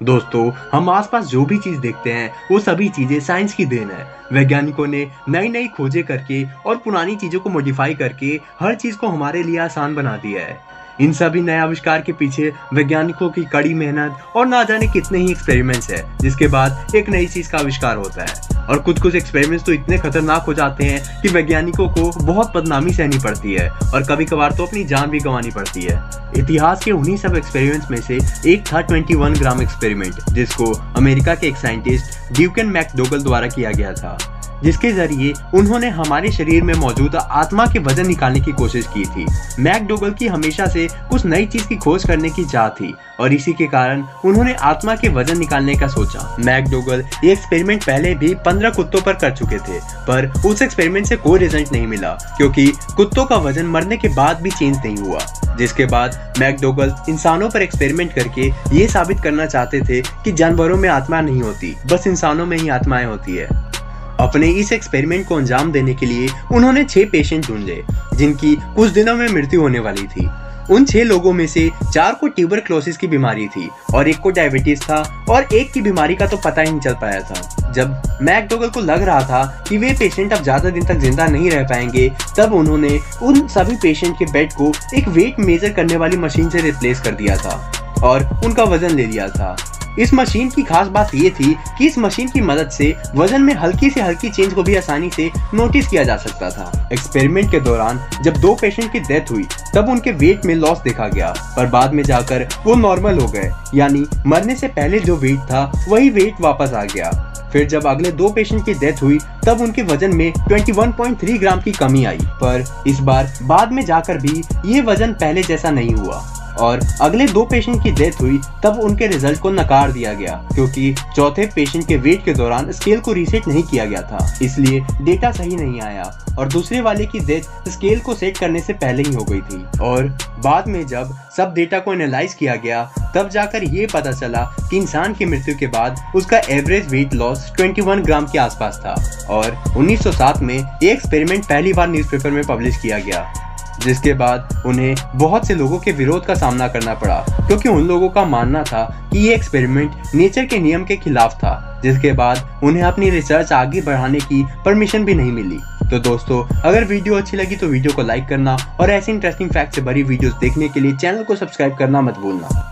दोस्तों, हम आसपास जो भी चीज देखते हैं वो सभी चीजें साइंस की देन है। वैज्ञानिकों ने नई नई खोजें करके और पुरानी चीजों को मॉडिफाई करके हर चीज को हमारे लिए आसान बना दिया है। इन सभी नए आविष्कार के पीछे वैज्ञानिकों की कड़ी मेहनत और ना जाने कितने ही एक्सपेरिमेंट्स है, जिसके बाद एक नई चीज का आविष्कार होता है। और कुछ एक्सपेरिमेंट्स तो इतने खतरनाक हो जाते हैं कि वैज्ञानिकों को बहुत बदनामी सहनी पड़ती है और कभी कभार तो अपनी जान भी गंवानी पड़ती है। इतिहास के उन्हीं सब एक्सपेरिमेंट्स में से एक था 21 ग्राम एक्सपेरिमेंट, जिसको अमेरिका के एक साइंटिस्ट ड्यूकन मैकडोगल द्वारा किया गया था, जिसके जरिए उन्होंने हमारे शरीर में मौजूद आत्मा के वजन निकालने की कोशिश की थी। मैकडोगल की हमेशा से कुछ नई चीज की खोज करने की चाह थी और इसी के कारण उन्होंने आत्मा के वजन निकालने का सोचा। मैकडोगल ये एक्सपेरिमेंट पहले भी 15 कुत्तों पर कर चुके थे, पर उस एक्सपेरिमेंट से कोई रिजल्ट नहीं मिला क्योंकि कुत्तों का वजन मरने के बाद भी चेंज नहीं हुआ। जिसके बाद मैकडोगल इंसानों पर एक्सपेरिमेंट करके ये साबित करना चाहते थे कि जानवरों में आत्मा नहीं होती, बस इंसानों में ही आत्माएं होती है। अपने इस एक्सपेरिमेंट को अंजाम देने के लिए उन्होंने 6 पेशेंट ढूंढे जिनकी कुछ दिनों में मृत्यु होने वाली थी। उन 6 लोगों में से 4 को ट्यूबरक्लोसिस की बीमारी थी और एक को डायबिटीज था और एक की बीमारी का तो पता ही नहीं चल पाया था। जब मैकडोगल को लग रहा था कि वे पेशेंट अब ज्यादा दिन तक जिंदा नहीं रह पाएंगे, तब उन्होंने उन सभी पेशेंट के बेड को एक वेट मेजर करने वाली मशीन से रिप्लेस कर दिया था और उनका वजन ले लिया था। इस मशीन की खास बात ये थी कि इस मशीन की मदद से वजन में हल्की से हल्की चेंज को भी आसानी से नोटिस किया जा सकता था। एक्सपेरिमेंट के दौरान जब 2 पेशेंट की डेथ हुई तब उनके वेट में लॉस देखा गया, पर बाद में जाकर वो नॉर्मल हो गए, यानी मरने से पहले जो वेट था वही वेट वापस आ गया। फिर जब अगले 2 पेशेंट की डेथ हुई तब उनके वजन में 21.3 ग्राम की कमी आई, पर इस बार बाद में जाकर भी ये वजन पहले जैसा नहीं हुआ। और अगले 2 पेशेंट की डेथ हुई तब उनके रिजल्ट को नकार दिया गया क्योंकि चौथे पेशेंट के वेट के दौरान स्केल को रीसेट नहीं किया गया था, इसलिए डेटा सही नहीं आया और दूसरे वाले की डेथ स्केल को सेट करने से पहले ही हो गई थी। और बाद में जब सब डेटा को एनालाइज किया गया तब जाकर ये पता चला कि इंसान की मृत्यु के बाद उसका एवरेज वेट लॉस 21 ग्राम के आसपास था। और 1907 में ये एक्सपेरिमेंट पहली बार न्यूज़पेपर में पब्लिश किया गया, जिसके बाद उन्हें बहुत से लोगों के विरोध का सामना करना पड़ा क्योंकि उन लोगों का मानना था कि ये एक्सपेरिमेंट नेचर के नियम के खिलाफ था, जिसके बाद उन्हें अपनी रिसर्च आगे बढ़ाने की परमिशन भी नहीं मिली। तो दोस्तों, अगर वीडियो अच्छी लगी तो वीडियो को लाइक करना और ऐसे इंटरेस्टिंग फैक्ट से भरी वीडियोस देखने के लिए चैनल को सब्सक्राइब करना मत भूलना।